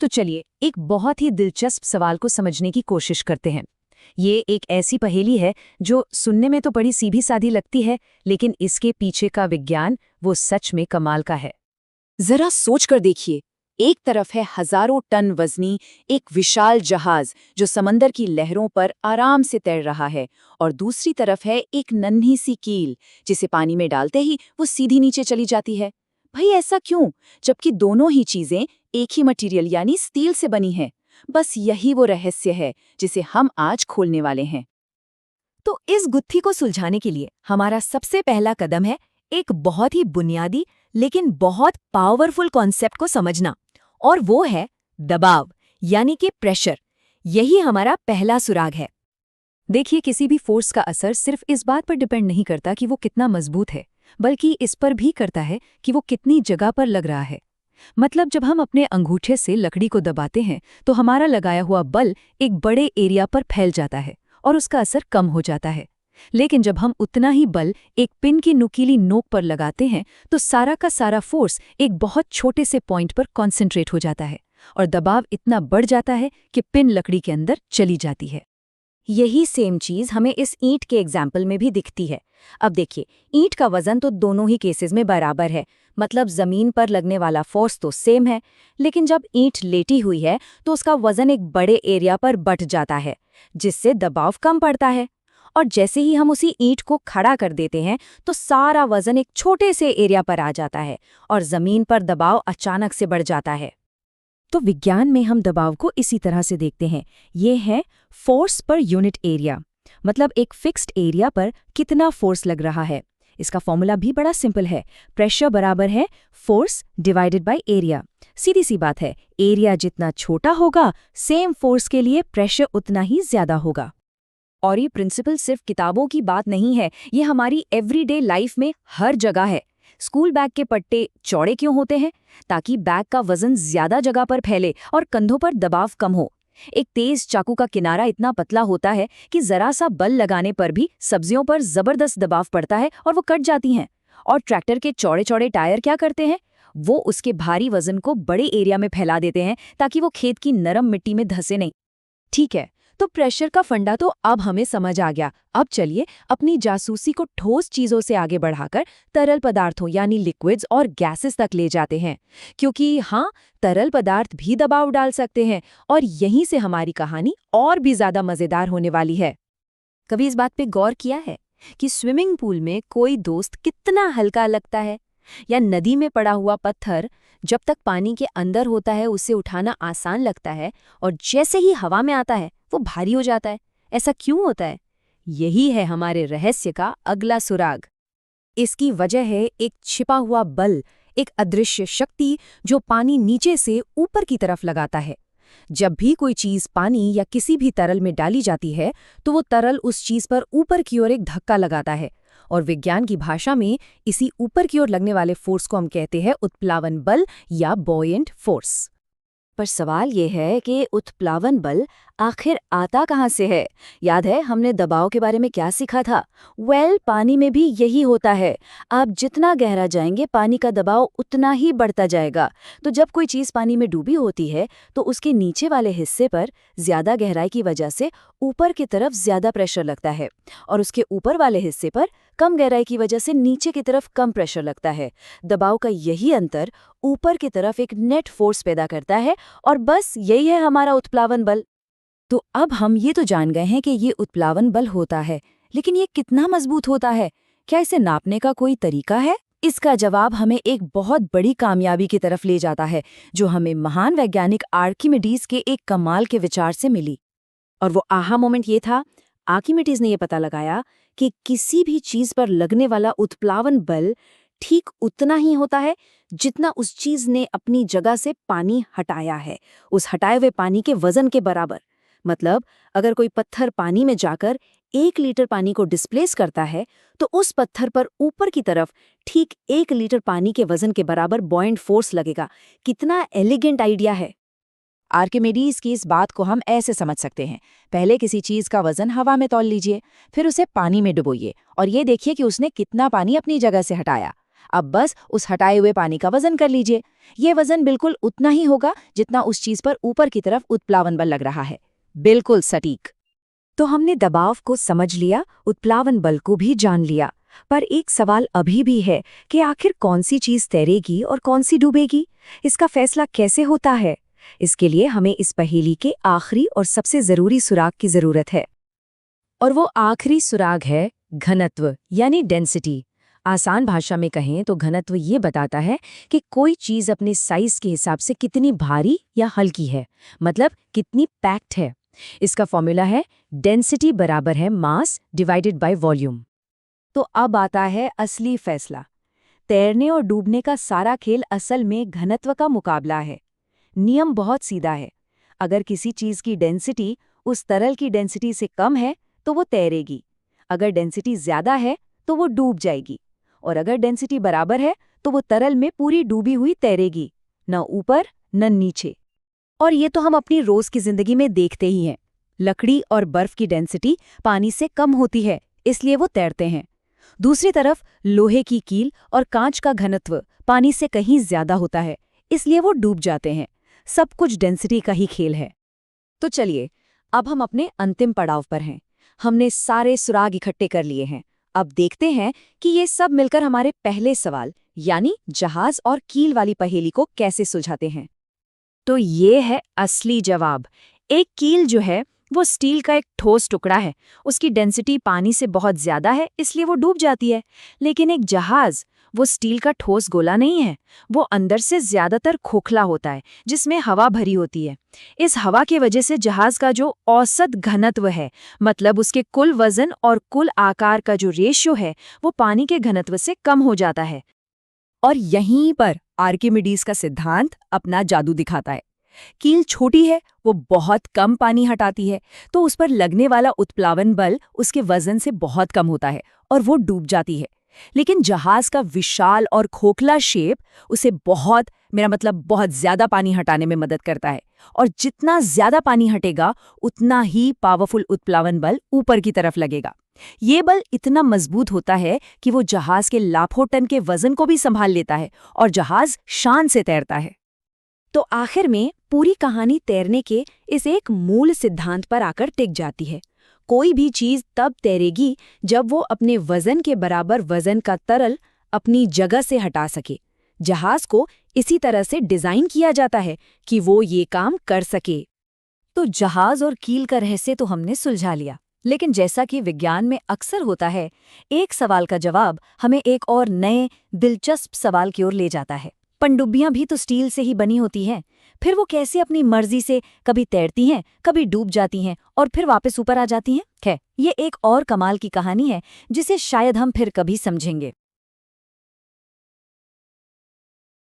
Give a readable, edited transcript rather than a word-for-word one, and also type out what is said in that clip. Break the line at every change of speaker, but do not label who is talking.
तो चलिए एक बहुत ही दिलचस्प सवाल को समझने की कोशिश करते हैं। ये एक ऐसी पहेली है जो सुनने में तो बड़ी सीधी सादी लगती है, लेकिन इसके पीछे का विज्ञान वो सच में कमाल का है।
जरा सोच कर देखिए, एक तरफ है हजारों टन वजनी एक विशाल जहाज जो समंदर की लहरों पर आराम से तैर रहा है, और दूसरी तरफ है एक नन्ही सी कील जिसे पानी में डालते ही वो सीधी नीचे चली जाती है। भाई ऐसा क्यों, जबकि दोनों ही चीजें एक ही मटेरियल यानी स्टील से बनी हैं। बस यही वो रहस्य है जिसे हम आज खोलने वाले हैं।
तो इस गुत्थी को सुलझाने के लिए हमारा सबसे पहला कदम है एक बहुत ही बुनियादी लेकिन बहुत पावरफुल कॉन्सेप्ट को समझना, और वो है दबाव यानी कि प्रेशर। यही हमारा पहला सुराग है। देखिए, किसी भी फोर्स का असर सिर्फ इस बात पर डिपेंड नहीं करता कि वो कितना मजबूत है, बल्कि इस पर भी करता है कि वो कितनी जगह पर लग रहा है। मतलब जब हम अपने अंगूठे से लकड़ी को दबाते हैं तो हमारा लगाया हुआ बल एक बड़े एरिया पर फैल जाता है और उसका असर कम हो जाता है। लेकिन जब हम उतना ही बल एक पिन की नुकीली नोक पर लगाते हैं तो सारा का सारा फोर्स एक बहुत छोटे से पॉइंट पर कॉन्सेंट्रेट हो जाता है और दबाव इतना बढ़ जाता है कि पिन लकड़ी के अंदर चली जाती है। यही सेम चीज हमें इस ईंट के एग्जाम्पल में भी दिखती है। अब देखिए, ईंट का वजन तो दोनों ही केसेस में बराबर है, मतलब जमीन पर लगने वाला फोर्स तो सेम है, लेकिन जब ईंट लेटी हुई है तो उसका वजन एक बड़े एरिया पर बट जाता है, जिससे दबाव कम पड़ता है। और जैसे ही हम उसी ईंट को खड़ा कर देते हैं तो सारा वजन एक छोटे से एरिया पर आ जाता है और जमीन पर दबाव अचानक से बढ़ जाता है। तो विज्ञान में हम दबाव को इसी तरह से देखते हैं। ये है फोर्स पर यूनिट एरिया, मतलब एक फिक्स्ड एरिया पर कितना फोर्स लग रहा है। इसका फॉर्मूला भी बड़ा सिंपल है, प्रेशर बराबर है फोर्स डिवाइडेड बाय एरिया। सीधी सी बात है, एरिया जितना छोटा होगा सेम फोर्स के लिए प्रेशर उतना ही ज्यादा होगा। और ये प्रिंसिपल सिर्फ किताबों की बात नहीं है, ये हमारी एवरीडे लाइफ में हर जगह है। स्कूल बैग के पट्टे चौड़े क्यों होते हैं? ताकि बैग का वजन ज्यादा जगह पर फैले और कंधों पर दबाव कम हो। एक तेज चाकू का किनारा इतना पतला होता है कि जरा सा बल लगाने पर भी सब्जियों पर जबरदस्त दबाव पड़ता है और वो कट जाती हैं। और ट्रैक्टर के चौड़े चौड़े टायर क्या करते हैं? वो उसके भारी वजन को बड़े एरिया में फैला देते हैं ताकि वो खेत की नरम मिट्टी में धंसे नहीं। ठीक है, तो प्रेशर का फंडा तो अब हमें समझ आ गया। अब चलिए अपनी जासूसी को ठोस चीजों से आगे बढ़ाकर तरल पदार्थों यानी लिक्विड्स और गैसेस तक ले जाते हैं, क्योंकि हाँ, तरल पदार्थ भी दबाव डाल सकते हैं और यहीं से हमारी कहानी और भी ज्यादा मजेदार होने वाली है। कभी इस बात पे गौर किया है कि स्विमिंग पूल में कोई दोस्त कितना हल्का लगता है, या नदी में पड़ा हुआ पत्थर जब तक पानी के अंदर होता है उसे उठाना आसान लगता है और जैसे ही हवा में आता है वो भारी हो जाता है? ऐसा क्यों होता है? यही है हमारे रहस्य का अगला सुराग। इसकी वजह है एक छिपा हुआ बल, एक अदृश्य शक्ति जो पानी नीचे से ऊपर की तरफ लगाता है। जब भी कोई चीज पानी या किसी भी तरल में डाली जाती है तो वो तरल उस चीज पर ऊपर की ओर एक धक्का लगाता है, और विज्ञान की भाषा में इसी ऊपर की ओर लगने वाले फोर्स को हम कहते हैं उत्प्लावन बल या बॉयंट फोर्स। पर सवाल ये है कि उत्प्लावन बल आखिर आता कहाँ से है? याद है हमने दबाव के बारे में क्या सीखा था? पानी में भी यही होता है। आप जितना गहरा जाएंगे पानी का दबाव उतना ही बढ़ता जाएगा। तो जब कोई चीज़ पानी में डूबी होती है तो उसके नीचे वाले हिस्से पर ज्यादा गहराई की वजह से ऊपर की तरफ ज्यादा प्रेशर लगता है, और उसके ऊपर वाले हिस्से पर कम गहराई की वजह से नीचे की तरफ कम प्रेशर लगता है। दबाव का यही अंतर ऊपर की तरफ एक नेट फोर्स पैदा करता है, और बस यही है हमारा उत्प्लावन बल। तो अब हम ये तो जान गए हैं कि ये उत्प्लावन बल होता है, लेकिन ये कितना मजबूत होता है? क्या इसे नापने का कोई तरीका है? इसका जवाब हमें एक बहुत बड़ी कामयाबी की तरफ ले जाता है, जो हमें महान वैज्ञानिक आर्किमिडीज के एक कमाल के विचार से मिली। और वो आहा मोमेंट ये था, आर्किमिडीज ने ये पता लगाया कि किसी भी चीज पर लगने वाला उत्प्लावन बल ठीक उतना ही होता है जितना उस चीज ने अपनी जगह से पानी हटाया है, उस हटाए हुए पानी के वजन के बराबर। मतलब अगर कोई पत्थर पानी में जाकर 1 लीटर पानी को डिस्प्लेस करता है तो उस पत्थर पर ऊपर की तरफ ठीक 1 लीटर पानी के वजन के बराबर बॉयंट फोर्स लगेगा। कितना एलिगेंट आइडिया है। आर्किमिडीज की इस बात को हम ऐसे समझ सकते हैं, पहले किसी चीज का वजन हवा में तौल लीजिए, फिर उसे पानी में डुबोइए और ये देखिए कि उसने कितना पानी अपनी जगह से हटाया।
अब बस उस हटाए हुए पानी का वजन कर लीजिए। ये वजन बिल्कुल उतना ही होगा जितना उस चीज पर ऊपर की तरफ उत्प्लावन बल लग रहा है। बिल्कुल सटीक।
तो हमने दबाव को समझ लिया, उत्प्लावन बल को भी जान लिया, पर एक सवाल अभी भी है कि आखिर कौन सी चीज तैरेगी और कौन सी डूबेगी? इसका फैसला कैसे होता है? इसके लिए हमें इस पहेली के आखिरी और सबसे जरूरी सुराग की जरूरत है। और वो आखिरी सुराग है घनत्व, यानी डेंसिटी। आसान भाषा में कहें तो घनत्व ये बताता है कि कोई चीज अपने साइज के हिसाब से कितनी भारी या हल्की है, मतलब कितनी पैक्ड है। इसका फॉर्मूला है डेंसिटी बराबर है मास डिवाइडेड बाय वॉल्यूम। तो अब आता है असली फैसला। तैरने और डूबने का सारा खेल असल में घनत्व का मुकाबला है। नियम बहुत सीधा है। अगर किसी चीज की डेंसिटी उस तरल की डेंसिटी से कम है तो वो तैरेगी, अगर डेंसिटी ज्यादा है तो वो डूब जाएगी, और अगर डेंसिटी बराबर है तो वो तरल में पूरी डूबी हुई तैरेगी, न ऊपर न नीचे। और ये तो हम अपनी रोज की जिंदगी में देखते ही हैं। लकड़ी और बर्फ की डेंसिटी पानी से कम होती है, इसलिए वो तैरते हैं। दूसरी तरफ लोहे की कील और कांच का घनत्व पानी से कहीं ज्यादा होता है, इसलिए वो डूब जाते हैं। सब कुछ डेंसिटी का ही खेल है। तो चलिए, अब हम अपने अंतिम पड़ाव पर हैं। हमने सारे सुराग इकट्ठे कर लिए हैं। अब देखते हैं कि ये सब मिलकर हमारे पहले सवाल, यानी जहाज और कील वाली पहेली को कैसे सुलझाते हैं। तो ये है असली जवाब। एक कील जो है वो स्टील का एक ठोस टुकड़ा है। उसकी डेंसिटी पानी से बहुत ज्यादा है, इसलिए वो डूब जाती है। लेकिन एक जहाज वो स्टील का ठोस गोला नहीं है। वो अंदर से ज्यादातर खोखला होता है, जिसमें हवा भरी होती है। इस हवा की वजह से जहाज का जो औसत घनत्व है, मतलब उसके कुल वजन और कुल आकार का जो रेशियो है, वो पानी के घनत्व से कम हो जाता है। और यहीं पर आर्किमिडीज का सिद्धांत अपना जादू दिखाता है। कील छोटी है, वो बहुत कम पानी हटाती है, तो उस पर लगने वाला उत्प्लावन बल उसके वजन से बहुत कम होता है और वो डूब जाती है। लेकिन जहाज का विशाल और खोखला शेप उसे बहुत ज्यादा पानी हटाने में मदद करता है, और जितना ज्यादा पानी हटेगा उतना ही पावरफुल उत्प्लावन बल ऊपर की तरफ लगेगा। ये बल इतना मजबूत होता है कि वो जहाज के लाखों टन के वजन को भी संभाल लेता है और जहाज शान से तैरता है। तो आखिर में पूरी कहानी तैरने के इस एक मूल सिद्धांत पर आकर टिक जाती है। कोई भी चीज तब तैरेगी जब वो अपने वजन के बराबर वजन का तरल अपनी जगह से हटा सके। जहाज को इसी तरह से डिजाइन किया जाता है कि वो ये काम कर सके। तो जहाज और कील का रहस्य तो हमने सुलझा लिया, लेकिन जैसा कि विज्ञान में अक्सर होता है, एक सवाल का जवाब हमें एक और नए दिलचस्प सवाल की ओर ले जाता है। पनडुब्बियां भी तो स्टील से ही बनी होती हैं, फिर वो कैसे अपनी मर्जी से कभी तैरती हैं, कभी डूब जाती हैं और फिर वापस ऊपर आ जाती हैं? ये एक और कमाल की कहानी है जिसे शायद हम फिर कभी समझेंगे।